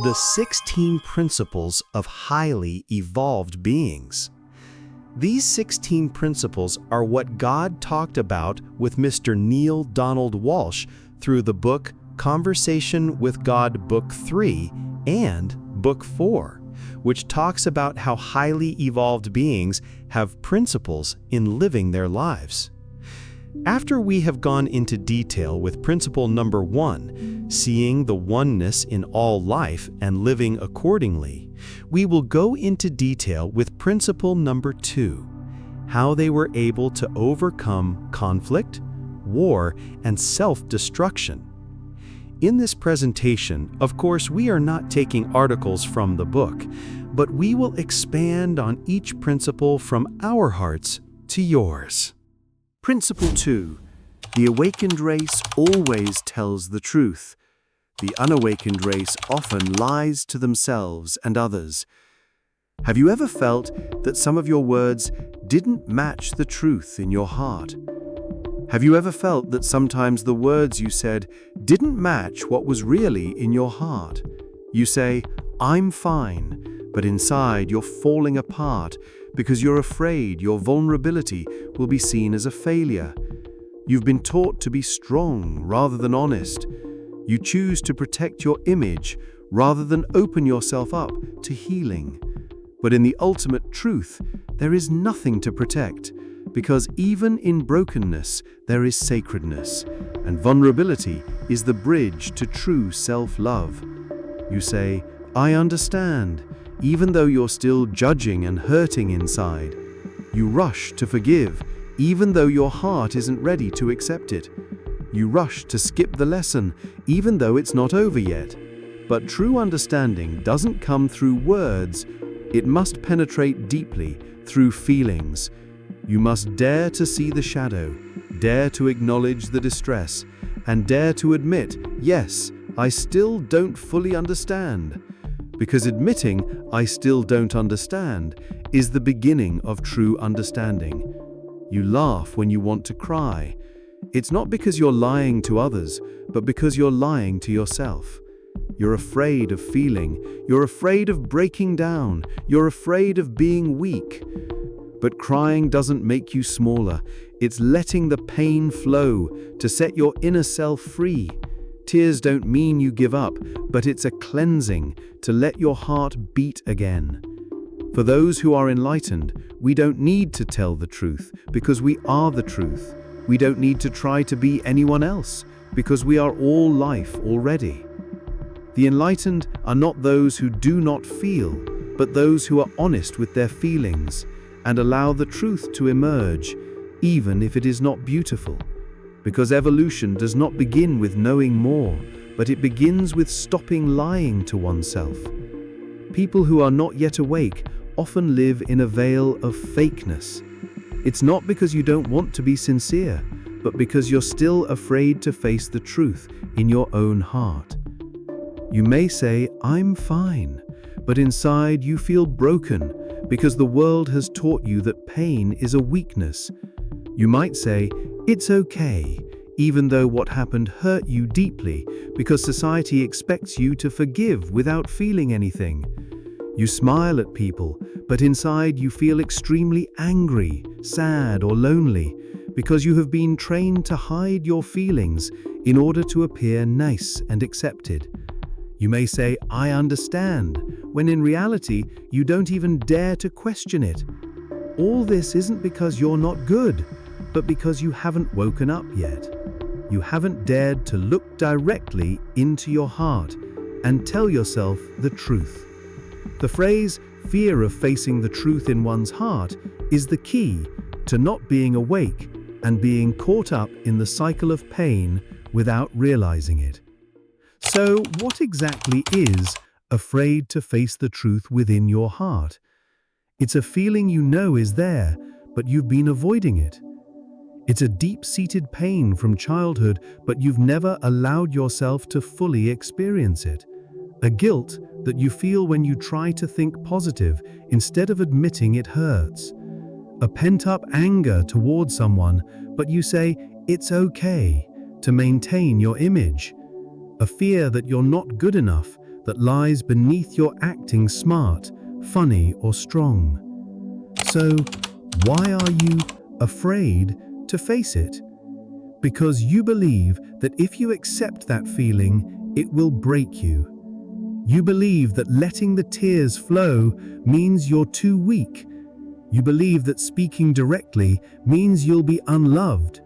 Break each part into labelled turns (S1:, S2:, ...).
S1: The 16 Principles of Highly Evolved Beings. These 16 principles are what God talked about with Mr. Neale Donald Walsh through the book Conversation with God Book 3 and Book 4, which talks about how highly evolved beings have principles in living their lives. After we have gone into detail with principle number 1, seeing the oneness in all life and living accordingly, we will go into detail with principle number 2, how they were able to overcome conflict, war, and self-destruction. In this presentation, of course, we are not taking articles from the book, but we will expand on each principle from our hearts to yours. Principle 2. The awakened race always tells the truth. The unawakened race often lies to themselves and others. Have you ever felt that some of your words didn't match the truth in your heart? Have you ever felt that sometimes the words you said didn't match what was really in your heart? You say, "I'm fine," but inside you're falling apart because you're afraid your vulnerability will be seen as a failure. You've been taught to be strong rather than honest. You choose to protect your image rather than open yourself up to healing. But in the ultimate truth, there is nothing to protect, because even in brokenness, there is sacredness, and vulnerability is the bridge to true self-love. You say, "I understand," even though you're still judging and hurting inside. You rush to forgive, even though your heart isn't ready to accept it. You rush to skip the lesson, even though it's not over yet. But true understanding doesn't come through words. It must penetrate deeply through feelings. You must dare to see the shadow, dare to acknowledge the distress, and dare to admit, "Yes, I still don't fully understand." Because admitting, "I still don't understand," is the beginning of true understanding. You laugh when you want to cry. It's not because you're lying to others, but because you're lying to yourself. You're afraid of feeling. You're afraid of breaking down. You're afraid of being weak. But crying doesn't make you smaller. It's letting the pain flow to set your inner self free. Tears don't mean you give up, but it's a cleansing to let your heart beat again. For those who are enlightened, we don't need to tell the truth because we are the truth. We don't need to try to be anyone else because we are all life already. The enlightened are not those who do not feel, but those who are honest with their feelings and allow the truth to emerge, even if it is not beautiful. Because evolution does not begin with knowing more, but it begins with stopping lying to oneself. People who are not yet awake often live in a veil of fakeness. It's not because you don't want to be sincere, but because you're still afraid to face the truth in your own heart. You may say, "I'm fine," but inside you feel broken because the world has taught you that pain is a weakness. You might say, "It's okay," even though what happened hurt you deeply because society expects you to forgive without feeling anything. You smile at people, but inside you feel extremely angry, sad, or lonely because you have been trained to hide your feelings in order to appear nice and accepted. You may say, "I understand," when in reality, you don't even dare to question it. All this isn't because you're not good, but because you haven't woken up yet. You haven't dared to look directly into your heart and tell yourself the truth. The phrase, "fear of facing the truth in one's heart," is the key to not being awake and being caught up in the cycle of pain without realizing it. So, what exactly is afraid to face the truth within your heart? It's a feeling you know is there, but you've been avoiding it. It's a deep-seated pain from childhood, but you've never allowed yourself to fully experience it. A guilt that you feel when you try to think positive instead of admitting it hurts. A pent-up anger towards someone, but you say, "It's okay," to maintain your image. A fear that you're not good enough, that lies beneath your acting smart, funny, or strong. So, why are you afraid to face it? Because you believe that if you accept that feeling, it will break you. You believe that letting the tears flow means you're too weak. You believe that speaking directly means you'll be unloved.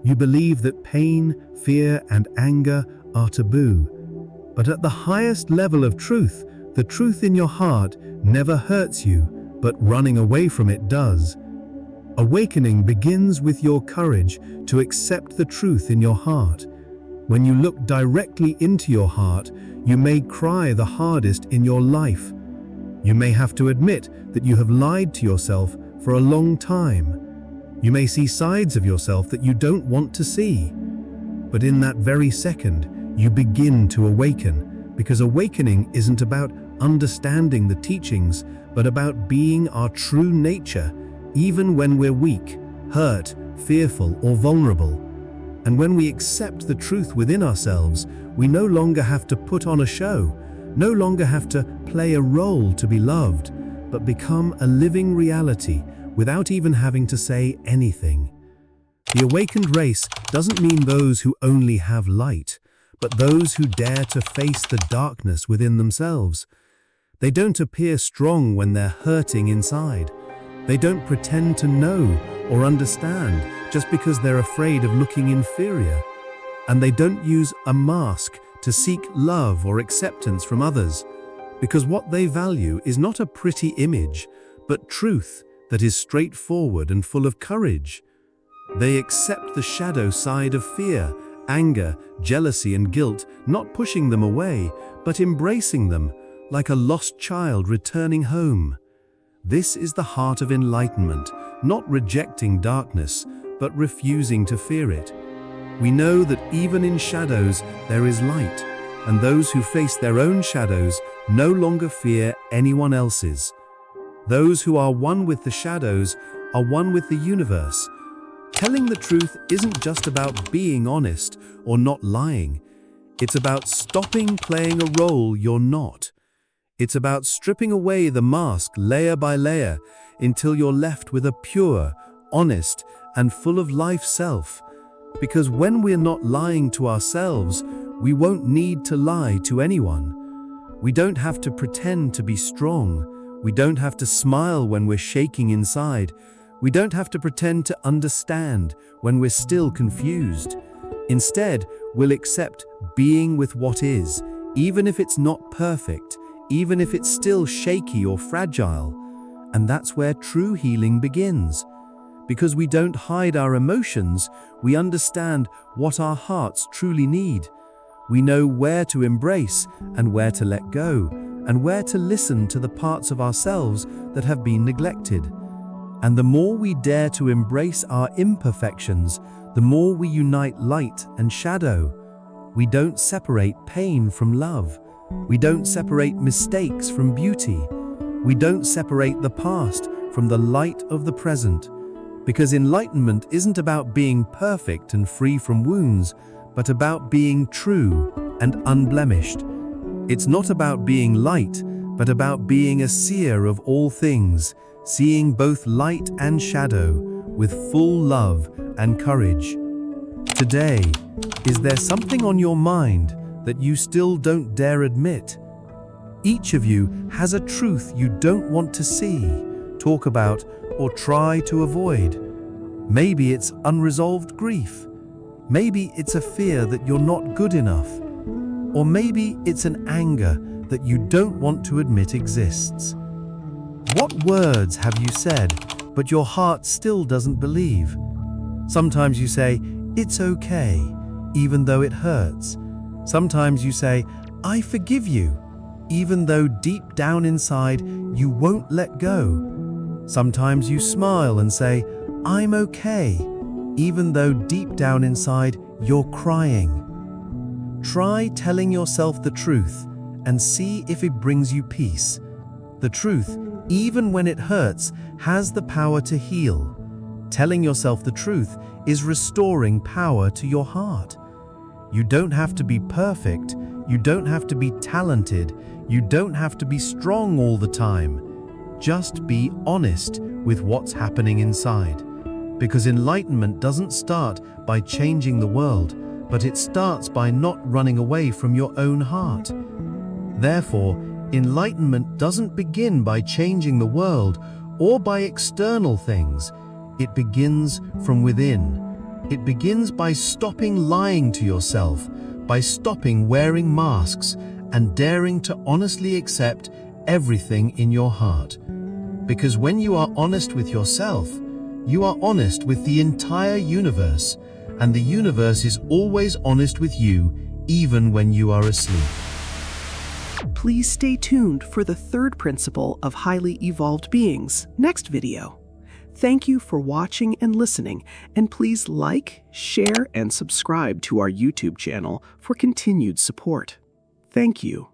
S1: You believe that pain, fear, and anger are taboo. But at the highest level of truth, the truth in your heart never hurts you, but running away from it does. Awakening begins with your courage to accept the truth in your heart. When you look directly into your heart, you may cry the hardest in your life. You may have to admit that you have lied to yourself for a long time. You may see sides of yourself that you don't want to see. But in that very second, you begin to awaken, because awakening isn't about understanding the teachings, but about being our true nature, even when we're weak, hurt, fearful, or vulnerable. And when we accept the truth within ourselves, we no longer have to put on a show, no longer have to play a role to be loved, but become a living reality without even having to say anything. The awakened race doesn't mean those who only have light, but those who dare to face the darkness within themselves. They don't appear strong when they're hurting inside. They don't pretend to know or understand just because they're afraid of looking inferior. And they don't use a mask to seek love or acceptance from others, because what they value is not a pretty image, but truth that is straightforward and full of courage. They accept the shadow side of fear, anger, jealousy, and guilt, not pushing them away, but embracing them like a lost child returning home. This is the heart of enlightenment, not rejecting darkness, but refusing to fear it. We know that even in shadows there is light, and those who face their own shadows no longer fear anyone else's. Those who are one with the shadows are one with the universe. Telling the truth isn't just about being honest or not lying. It's about stopping playing a role you're not. It's about stripping away the mask layer by layer until you're left with a pure, honest, and full of life self. Because when we're not lying to ourselves, we won't need to lie to anyone. We don't have to pretend to be strong. We don't have to smile when we're shaking inside. We don't have to pretend to understand when we're still confused. Instead, we'll accept being with what is, even if it's not perfect, even if it's still shaky or fragile. And that's where true healing begins. Because we don't hide our emotions, we understand what our hearts truly need. We know where to embrace and where to let go, and where to listen to the parts of ourselves that have been neglected. And the more we dare to embrace our imperfections, the more we unite light and shadow. We don't separate pain from love. We don't separate mistakes from beauty. We don't separate the past from the light of the present. Because enlightenment isn't about being perfect and free from wounds, but about being true and unblemished. It's not about being light, but about being a seer of all things, seeing both light and shadow with full love and courage. Today, is there something on your mind that you still don't dare admit? Each of you has a truth you don't want to see, talk about, or try to avoid. Maybe it's unresolved grief. Maybe it's a fear that you're not good enough. Or maybe it's an anger that you don't want to admit exists. What words have you said, but your heart still doesn't believe? Sometimes you say, "It's okay," even though it hurts. Sometimes you say, "I forgive you," even though deep down inside you won't let go. Sometimes you smile and say, "I'm okay," even though deep down inside you're crying. Try telling yourself the truth and see if it brings you peace. The truth, even when it hurts, has the power to heal. Telling yourself the truth is restoring power to your heart. You don't have to be perfect, You don't have to be talented. You don't have to be strong all the time. Just be honest with what's happening inside. Because enlightenment doesn't start by changing the world, but it starts by not running away from your own heart. Therefore, enlightenment doesn't begin by changing the world or by external things. It begins from within. It begins by stopping lying to yourself, by stopping wearing masks and daring to honestly accept everything in your heart. Because when you are honest with yourself, you are honest with the entire universe, and the universe is always honest with you, even when you are asleep.
S2: Please stay tuned for the third principle of highly evolved beings next video. Thank you for watching and listening, and please like, share, and subscribe to our YouTube channel for continued support. Thank you.